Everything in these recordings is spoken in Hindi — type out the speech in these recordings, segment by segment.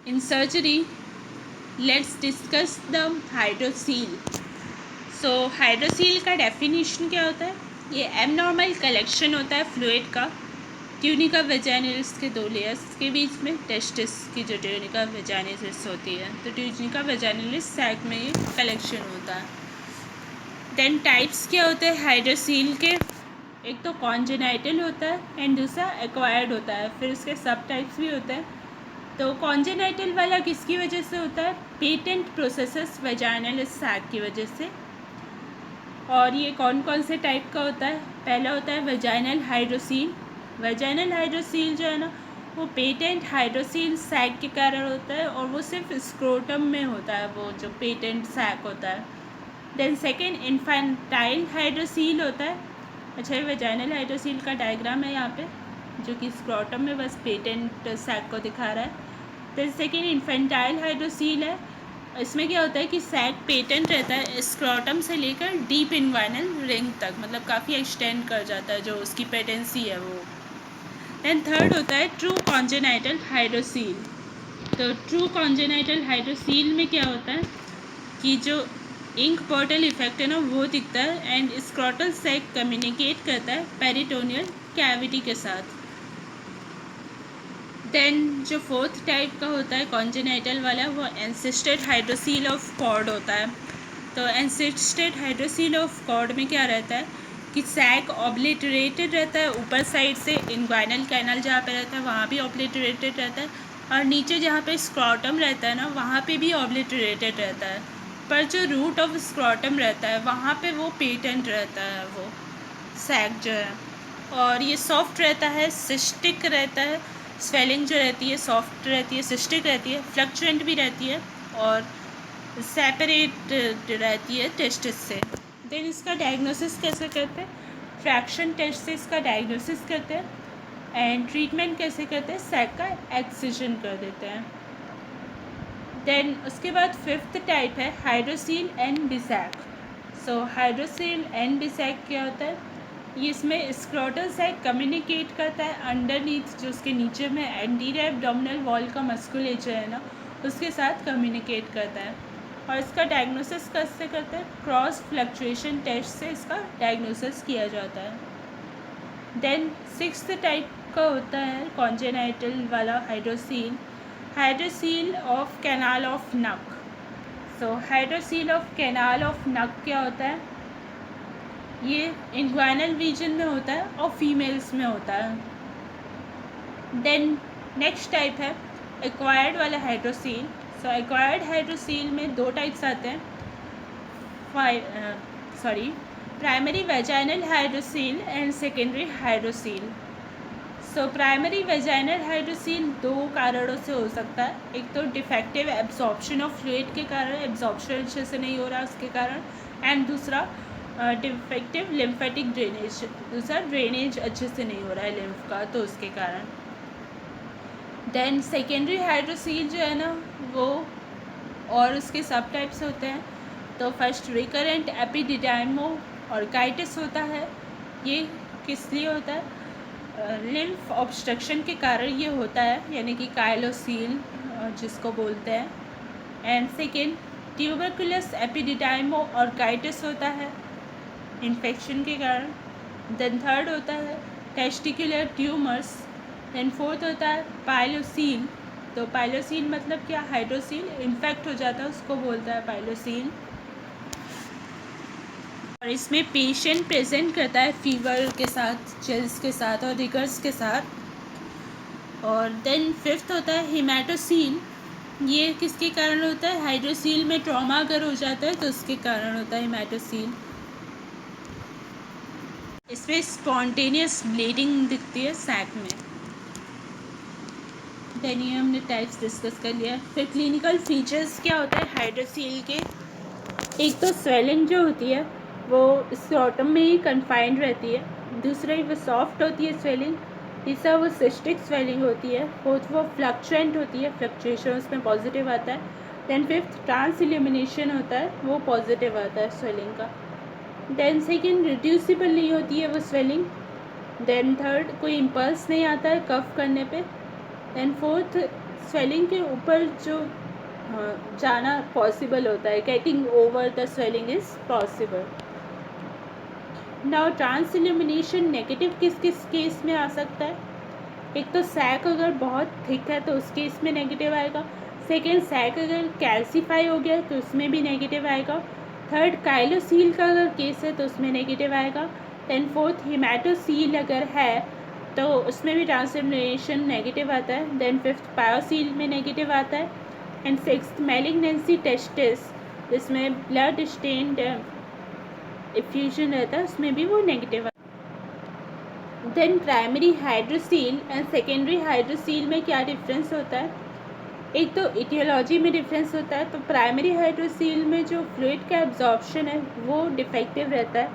In surgery, let's discuss the hydrocele. So hydrocele का डेफिनेशन क्या होता है? ये एबनॉर्मल कलेक्शन होता है फ्लूइड का ट्यूनिका वेजाइनलिस के दो लेयर्स के बीच में, टेस्टिस की जो ट्यूनिका वेजाइनलिस होती है, तो ट्यूनिका वेजाइनलिस सैक में ये कलेक्शन होता है। देन टाइप्स क्या होते हैं हाइड्रोसील के? एक तो कॉन्जेनाइटल होता है एंड दूसरा एक्वायर्ड होता है, फिर उसके सब टाइप्स भी होते हैं। तो कॉन्जेनाइटल वाला किसकी वजह से होता है? पेटेंट प्रोसेसेस वेजाइनल सैक की वजह से। और ये कौन कौन से टाइप का होता है? पहला होता है वेजाइनल हाइड्रोसील। वेजाइनल हाइड्रोसील जो है ना, वो पेटेंट हाइड्रोसील सैक के कारण होता है और वो सिर्फ स्क्रोटम में होता है, वो जो पेटेंट सैक होता है। देन सेकेंड इन्फेंटाइल हाइड्रोसील होता है। अच्छा, ये वेजाइनल हाइड्रोसील का डायग्राम है यहाँ पे, जो कि स्क्रोटम में बस पेटेंट सैक को दिखा रहा है। देन सेकेंड इन्फेंटाइल हाइड्रोसील है। इसमें क्या होता है कि सैक पेटेंट रहता है स्क्रोटम से लेकर डीप इन्वाइनल रिंग तक, मतलब काफ़ी एक्सटेंड कर जाता है जो उसकी पेटेंसी है वो। देन थर्ड होता है ट्रू कॉन्जेनाइटल हाइड्रोसील। तो ट्रू कॉन्जेनाइटल हाइड्रोसील में क्या होता है कि जो इंक पोर्टल इफेक्ट है ना वो दिखता है एंड स्क्रोटल सैक कम्युनिकेट करता है पेरिटोनियल कैविटी के साथ। देन जो फोर्थ टाइप का होता है कॉन्जेनाइटल वाला, वो एंसिस्टेड हाइड्रोसील ऑफ कॉर्ड होता है। तो एंसिस्टेड हाइड्रोसील ऑफ कॉर्ड में क्या रहता है कि सैक ऑब्लिटरेटेड रहता है, ऊपर साइड से इन्ग्वाइनल कैनल जहाँ पे रहता है वहाँ भी ऑब्लिटरेटेड रहता है, और नीचे जहाँ पे स्क्रॉटम रहता है ना वहाँ पे भी ऑब्लिटरेटेड रहता है, पर जो रूट ऑफ स्क्रॉटम रहता है वहाँ पे वो पेटेंट रहता है वो सैक जो है। और ये सॉफ्ट रहता है, सिस्टिक रहता है, स्वेलिंग जो रहती है सॉफ्ट रहती है, सिस्टिक रहती है, फ्लक्चुएंट भी रहती है और सेपरेट रहती है टेस्टिस से। देन इसका डायग्नोसिस कैसे करते हैं? फ्रैक्शन टेस्ट से इसका डायग्नोसिस करते हैं एंड ट्रीटमेंट कैसे करते हैं? सैक का एक्सिजन कर देते हैं। देन उसके बाद फिफ्थ टाइप है hydrocele and bisac. So hydrocele and bisac क्या होता है? ये इसमें स्क्रोटल सैक कम्युनिकेट करता है अंडरनीथ, जो उसके नीचे में एंटीरियर एब्डोमिनल वॉल का मस्कुलेचर है ना, उसके साथ कम्युनिकेट करता है। और इसका डायग्नोसिस कैसे करते हैं? क्रॉस फ्लक्चुएशन टेस्ट से इसका डायग्नोसिस किया जाता है। देन सिक्स्थ टाइप का होता है कॉन्जेनाइटल वाला hydrocele, hydrocele of canal of नक। सो हाइड्रोसील ऑफ कैनाल ऑफ नक क्या होता है? ये इन्ग्वाइनल रीजन में होता है और फीमेल्स में होता है। देन नेक्स्ट टाइप है एक्वायर्ड वाला हाइड्रोसील। सो एक्वायर्ड हाइड्रोसील में दो टाइप्स आते हैं, primary vaginal hydrocele and secondary hydrocele. So primary vaginal hydrocele दो कारणों से हो सकता है। एक तो डिफेक्टिव एब्जॉर्प्शन ऑफ फ्लूइड के कारण, एब्जॉर्प्शन अच्छे से नहीं हो रहा उसके कारण, एंड दूसरा डिफेक्टिव लिम्फेटिक ड्रेनेज, दूसरा ड्रेनेज अच्छे से नहीं हो रहा है लिम्फ का, तो उसके कारण। देन सेकेंडरी हाइड्रोसील जो है ना वो और उसके सब टाइप्स होते हैं। तो फर्स्ट रिकरेंट एपिडिडाइमो ऑर्काइटिस होता है। ये किस लिए होता है? लिम्फ ऑब्स्ट्रक्शन के कारण ये होता है, यानी कि काइलोसील जिसको बोलते हैं। एंड सेकेंड ट्यूबरकुलस एपिडिडाइमो ऑर्काइटिस होता है इन्फेक्शन के कारण। देन थर्ड होता है टेस्टिकुलर ट्यूमर्स। देन फोर्थ होता है पाइलोसील। तो पाइलोसील मतलब क्या? हाइड्रोसील इन्फेक्ट हो जाता है उसको बोलता है पाइलोसील। और इसमें पेशेंट प्रेजेंट करता है फीवर के साथ, चिल्स के साथ और रिगर्स के साथ। और देन फिफ्थ होता है हिमेटोसील। ये किसके कारण होता है? हाइड्रोसील में ट्रॉमा अगर हो जाता है तो उसके कारण होता है हिमेटोसील। इसमें स्पॉन्टेनियस ब्लीडिंग दिखती है सैक में। देन ये हमने टाइप्स डिस्कस कर लिया। फिर क्लिनिकल फीचर्स क्या होता है हाइड्रोसील के? एक तो स्वेलिंग जो होती है वो स्क्रोटम में ही कन्फाइंड रहती है, दूसरी वो सॉफ्ट होती है स्वेलिंग, तीसरा वो सिस्टिक स्वेलिंग होती है, फोर्थ वो फ्लक्चुएंट होती है, फ्लक्चुएशन उसमें पॉजिटिव आता है। देन फिफ्थ ट्रांस इल्यूमिनेशन होता है, वो पॉजिटिव आता है स्वेलिंग का। देन सेकेंड रिड्यूसिबल नहीं होती है वो स्वेलिंग। देन थर्ड कोई इम्पल्स नहीं आता है कफ करने पे। देन फोर्थ स्वेलिंग के ऊपर जो जाना पॉसिबल होता है, getting over the swelling is possible. Now transillumination negative किस किस केस में आ सकता है? एक तो सैक अगर बहुत थिक है तो उस केस में नेगेटिव आएगा। सेकेंड, सैक अगर कैल्सीफाई हो गया तो उसमें भी नेगेटिव आएगा। थर्ड, काइलोसील का अगर केस है तो उसमें नेगेटिव आएगा। देन फोर्थ, हिमेटोसील अगर है तो उसमें भी ट्रांसफॉर्मेशन नेगेटिव आता है। देन फिफ्थ, पायोसील में नेगेटिव आता है। एंड सिक्स्थ, मैलिग्नेंसी टेस्टिस, जिसमें ब्लड स्टेन्ड इफ्यूजन रहता है, उसमें भी वो negative. Then primary hydrocele and secondary hydrocele में क्या डिफरेंस होता है? एक तो इटियोलॉजी में डिफरेंस होता है। तो प्राइमरी हाइड्रोसील में जो फ्लूइड का एब्जॉर्प्शन है वो डिफेक्टिव रहता है,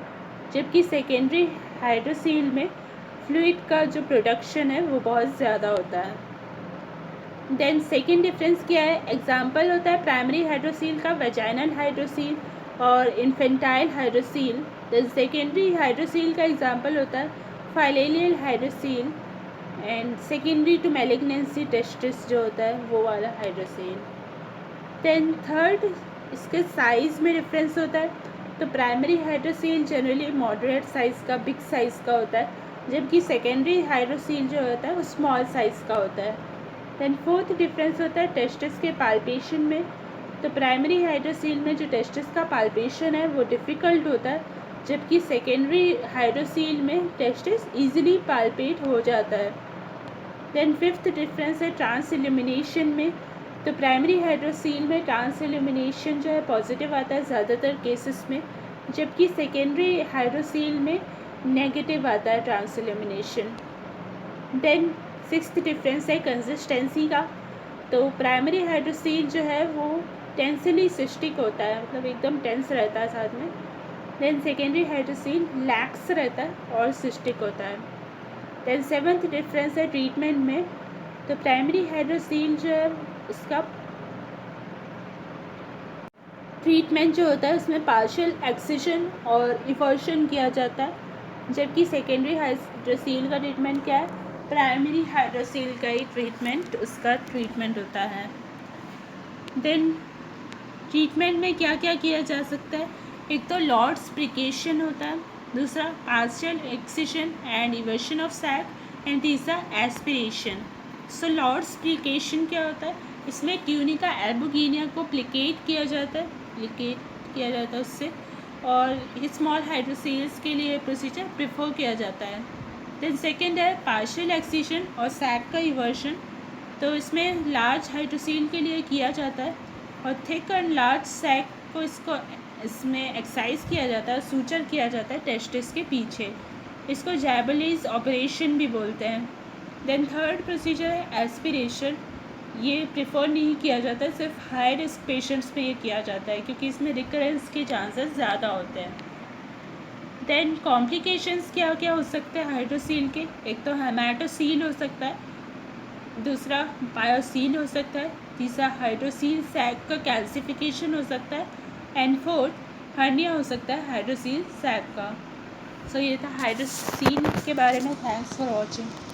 जबकि सेकेंडरी हाइड्रोसील में फ्लूइड का जो प्रोडक्शन है वो बहुत ज़्यादा होता है। देन सेकेंड डिफरेंस क्या है? एग्जाम्पल होता है प्राइमरी हाइड्रोसील का वेजाइनल हाइड्रोसील और infantile hydrocele. Then secondary hydrocele का एग्जाम्पल होता है filarial hydrocele and secondary to malignancy testis जो होता है वो वाला हाइड्रोसील। देन थर्ड, इसके साइज़ में डिफरेंस होता है। तो primary hydrocele generally moderate size का, बिग साइज़ का होता है, जबकि सेकेंडरी हाइड्रोसील जो होता है वो स्मॉल साइज़ का होता है। देन फोर्थ डिफरेंस होता है टेस्टिस के पाल्पेशन में। तो प्राइमरी हाइड्रोसील में जो टेस्टिस का पाल्पेशन है वो डिफ़िकल्ट होता है, जबकि सेकेंडरी हाइड्रोसील में टेस्टिस ईजिली पाल्पेट हो जाता है। देन फिफ्थ डिफरेंस है ट्रांस इल्यूमिनेशन में। तो प्राइमरी हाइड्रोसील में ट्रांस इल्यूमिनेशन जो है पॉजिटिव आता है ज़्यादातर केसेस में, जबकि सेकेंडरी हाइड्रोसील में नेगेटिव आता है transillumination. Then sixth difference है कंसिस्टेंसी का। तो प्राइमरी हाइड्रोसील जो है वो टेंसली सिस्टिक होता है, मतलब एकदम टेंस रहता है साथ में। देन सेकेंडरी हाइड्रोसील लैक्स रहता है और सिस्टिक होता है। देन सेवन्थ डिफरेंस है ट्रीटमेंट में। तो प्राइमरी हाइड्रोसील जो है उसका ट्रीटमेंट जो होता है उसमें पार्शियल एक्सिजन और इवर्शन किया जाता है, जबकि सेकेंडरी हाइड्रोसील का ट्रीटमेंट क्या है? प्राइमरी हाइड्रोसील का ही ट्रीटमेंट उसका ट्रीटमेंट होता है। देन ट्रीटमेंट में क्या क्या किया जा सकता है? एक तो लॉर्ड्स प्रिकेशन होता है, दूसरा partial excision and eversion of sac and तीसरा एस्पिरेशन। सो लॉर्ड्स प्रिकेशन क्या होता है? इसमें ट्यूनिका एल्बुगिनिया को प्लिकेट किया जाता है उससे, और स्मॉल हाइड्रोसील्स के लिए प्रोसीजर प्रिफर किया जाता है। देन सेकेंड है पार्शियल एक्सिजन और सैक का इवर्शन। तो इसमें लार्ज हाइड्रोसील के लिए किया जाता है, और थिक एंड लार्ज सैक को इसमें एक्सरसाइज किया जाता है, सूचर किया जाता है टेस्टिस के पीछे। इसको जैबलीज ऑपरेशन भी बोलते हैं। देन थर्ड प्रोसीजर है एस्पिरेशन। ये प्रेफर नहीं किया जाता है, सिर्फ हाई रिस्क पेशेंट्स में ये किया जाता है क्योंकि इसमें रिकरेंस के चांसेस ज़्यादा होते हैं। देन कॉम्प्लिकेशंस क्या क्या हो सकते हैं हाइड्रोसील के? एक तो हेमाटोसील हो सकता है, दूसरा पायोसील हो सकता है, तीसरा हाइड्रोसील सैक का कैल्सिफिकेशन हो सकता है, एंड फोर्थ हर्निया हो सकता है हाइड्रोसील सैक का। सो ये था हाइड्रोसील के बारे में। Thanks for watching.